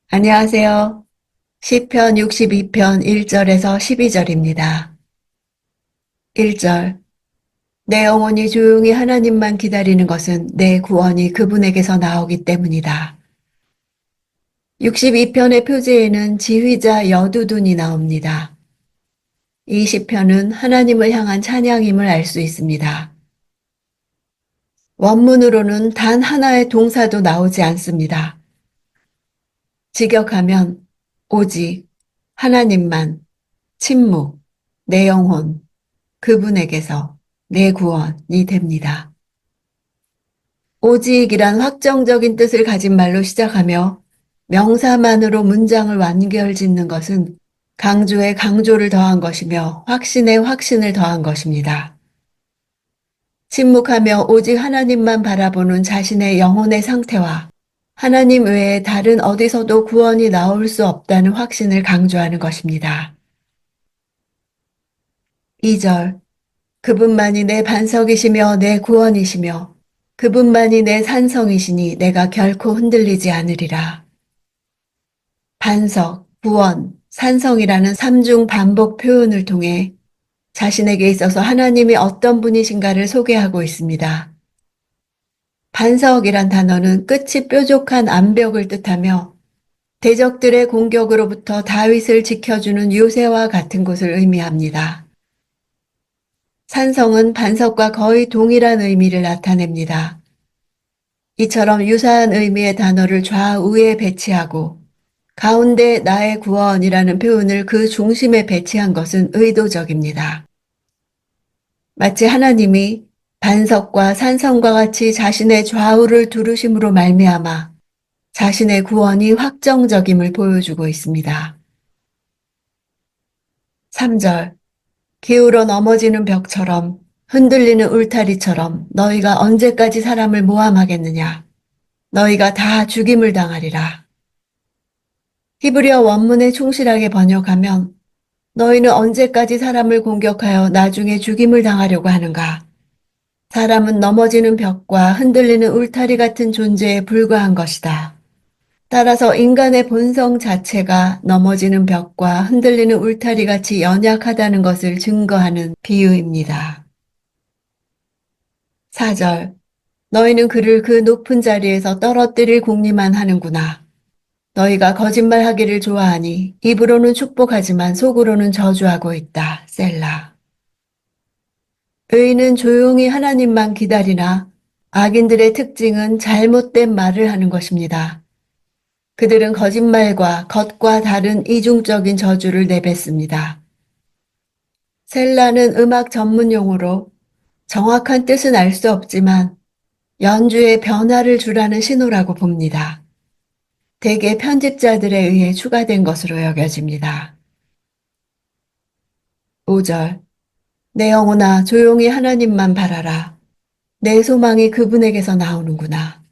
안녕하세요. 시편 62편 1절에서 12절입니다. 1절. 내 영혼이 조용히 하나님만 기다리는 것은 내 구원이 그분에게서 나오기 때문이다. 62편의 표제에는 지휘자 여두둔이 나옵니다. 이 시편은 하나님을 향한 찬양임을 알 수 있습니다. 원문으로는 단 하나의 동사도 나오지 않습니다. 직역하면 오직, 하나님만, 침묵, 내 영혼, 그분에게서 내 구원이 됩니다. 오직이란 확정적인 뜻을 가진 말로 시작하며 명사만으로 문장을 완결 짓는 것은 강조에 강조를 더한 것이며 확신에 확신을 더한 것입니다. 침묵하며 오직 하나님만 바라보는 자신의 영혼의 상태와 하나님 외에 다른 어디서도 구원이 나올 수 없다는 확신을 강조하는 것입니다. 2절. 그분만이 내 반석이시며 내 구원이시며 그분만이 내 산성이시니 내가 결코 흔들리지 않으리라. 반석, 구원, 산성이라는 삼중 반복 표현을 통해 자신에게 있어서 하나님이 어떤 분이신가를 소개하고 있습니다. 반석이란 단어는 끝이 뾰족한 암벽을 뜻하며 대적들의 공격으로부터 다윗을 지켜주는 요새와 같은 곳을 의미합니다. 산성은 반석과 거의 동일한 의미를 나타냅니다. 이처럼 유사한 의미의 단어를 좌우에 배치하고 가운데 나의 구원이라는 표현을 그 중심에 배치한 것은 의도적입니다. 마치 하나님이 반석과 산성과 같이 자신의 좌우를 두르심으로 말미암아 자신의 구원이 확정적임을 보여주고 있습니다. 3절. 기울어 넘어지는 벽처럼 흔들리는 울타리처럼 너희가 언제까지 사람을 모함하겠느냐. 너희가 다 죽임을 당하리라. 히브리어 원문에 충실하게 번역하면 너희는 언제까지 사람을 공격하여 나중에 죽임을 당하려고 하는가. 사람은 넘어지는 벽과 흔들리는 울타리 같은 존재에 불과한 것이다. 따라서 인간의 본성 자체가 넘어지는 벽과 흔들리는 울타리 같이 연약하다는 것을 증거하는 비유입니다. 4절. 너희는 그를 그 높은 자리에서 떨어뜨릴 궁리만 하는구나. 너희가 거짓말하기를 좋아하니 입으로는 축복하지만 속으로는 저주하고 있다. 셀라. 의인은 조용히 하나님만 기다리나 악인들의 특징은 잘못된 말을 하는 것입니다. 그들은 거짓말과 겉과 다른 이중적인 저주를 내뱉습니다. 셀라는 음악 전문 용어로 정확한 뜻은 알 수 없지만 연주에 변화를 주라는 신호라고 봅니다. 대개 편집자들에 의해 추가된 것으로 여겨집니다. 5절. 내 영혼아 조용히 하나님만 바라라. 내 소망이 그분에게서 나오는구나.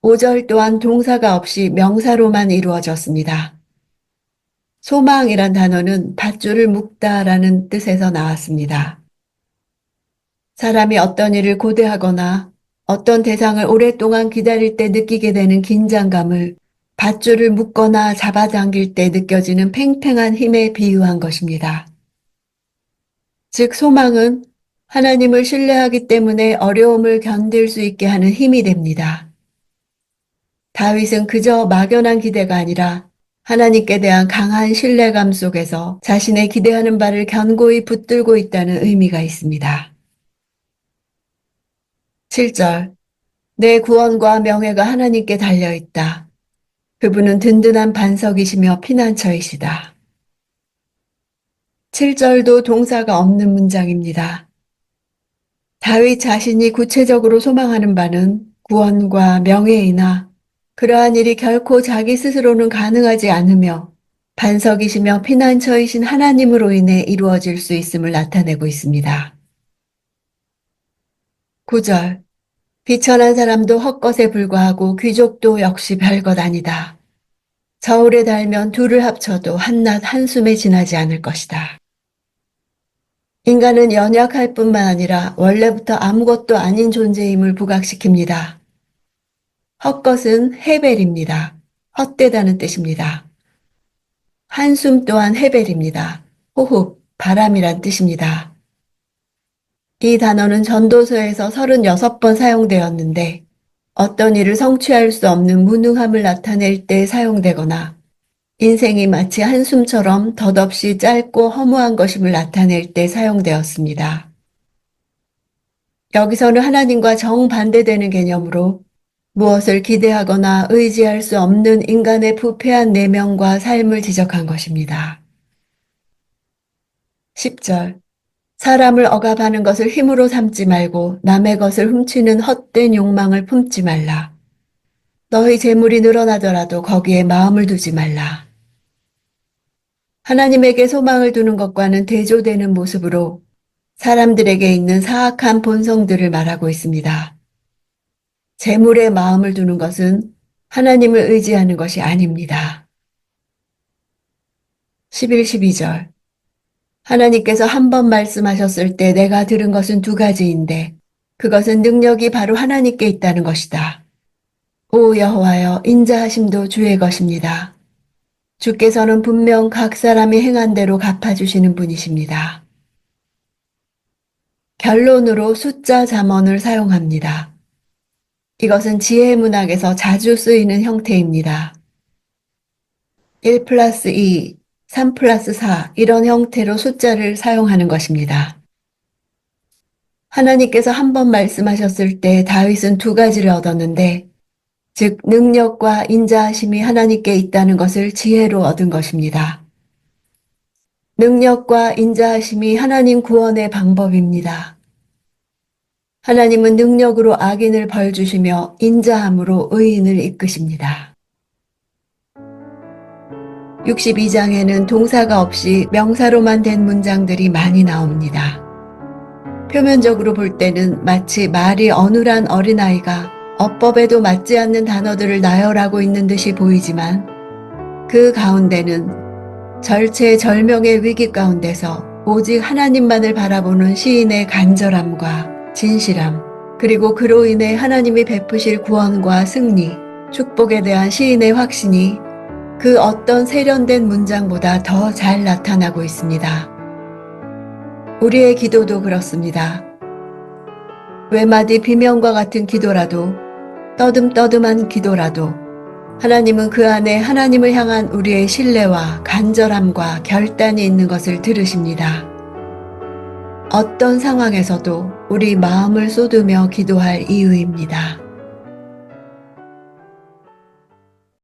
5절 또한 동사가 없이 명사로만 이루어졌습니다. 소망이란 단어는 밧줄을 묶다라는 뜻에서 나왔습니다. 사람이 어떤 일을 고대하거나 어떤 대상을 오랫동안 기다릴 때 느끼게 되는 긴장감을 밧줄을 묶거나 잡아당길 때 느껴지는 팽팽한 힘에 비유한 것입니다. 즉 소망은 하나님을 신뢰하기 때문에 어려움을 견딜 수 있게 하는 힘이 됩니다. 다윗은 그저 막연한 기대가 아니라 하나님께 대한 강한 신뢰감 속에서 자신의 기대하는 바를 견고히 붙들고 있다는 의미가 있습니다. 7절. 내 구원과 명예가 하나님께 달려있다. 그분은 든든한 반석이시며 피난처이시다. 7절도 동사가 없는 문장입니다. 다윗 자신이 구체적으로 소망하는 바는 구원과 명예이나 그러한 일이 결코 자기 스스로는 가능하지 않으며 반석이시며 피난처이신 하나님으로 인해 이루어질 수 있음을 나타내고 있습니다. 9절. 비천한 사람도 헛것에 불과하고 귀족도 역시 별것 아니다. 저울에 달면 둘을 합쳐도 한낮 한숨에 지나지 않을 것이다. 인간은 연약할 뿐만 아니라 원래부터 아무것도 아닌 존재임을 부각시킵니다. 헛것은 헤벨입니다. 헛되다는 뜻입니다. 한숨 또한 헤벨입니다. 호흡, 바람이란 뜻입니다. 이 단어는 전도서에서 36번 사용되었는데 어떤 일을 성취할 수 없는 무능함을 나타낼 때 사용되거나 인생이 마치 한숨처럼 덧없이 짧고 허무한 것임을 나타낼 때 사용되었습니다. 여기서는 하나님과 정반대되는 개념으로 무엇을 기대하거나 의지할 수 없는 인간의 부패한 내면과 삶을 지적한 것입니다. 10절. 사람을 억압하는 것을 힘으로 삼지 말고 남의 것을 훔치는 헛된 욕망을 품지 말라. 너희 재물이 늘어나더라도 거기에 마음을 두지 말라. 하나님에게 소망을 두는 것과는 대조되는 모습으로 사람들에게 있는 사악한 본성들을 말하고 있습니다. 재물에 마음을 두는 것은 하나님을 의지하는 것이 아닙니다. 11, 12절. 하나님께서 한 번 말씀하셨을 때 내가 들은 것은 두 가지인데 그것은 능력이 바로 하나님께 있다는 것이다. 오 여호와여, 인자하심도 주의 것입니다. 주께서는 분명 각 사람이 행한 대로 갚아주시는 분이십니다. 결론으로 숫자 잠언을 사용합니다. 이것은 지혜 문학에서 자주 쓰이는 형태입니다. 1 플러스 2, 3 플러스 4 이런 형태로 숫자를 사용하는 것입니다. 하나님께서 한 번 말씀하셨을 때 다윗은 두 가지를 얻었는데 즉 능력과 인자하심이 하나님께 있다는 것을 지혜로 얻은 것입니다. 능력과 인자하심이 하나님 구원의 방법입니다. 하나님은 능력으로 악인을 벌주시며 인자함으로 의인을 이끄십니다. 62장에는 동사가 없이 명사로만 된 문장들이 많이 나옵니다. 표면적으로 볼 때는 마치 말이 어눌한 어린아이가 어법에도 맞지 않는 단어들을 나열하고 있는 듯이 보이지만 그 가운데는 절체절명의 위기 가운데서 오직 하나님만을 바라보는 시인의 간절함과 진실함, 그리고 그로 인해 하나님이 베푸실 구원과 승리, 축복에 대한 시인의 확신이 그 어떤 세련된 문장보다 더 잘 나타나고 있습니다. 우리의 기도도 그렇습니다. 외마디 비명과 같은 기도라도, 떠듬떠듬한 기도라도 하나님은 그 안에 하나님을 향한 우리의 신뢰와 간절함과 결단이 있는 것을 들으십니다. 어떤 상황에서도 우리 마음을 쏟으며 기도할 이유입니다.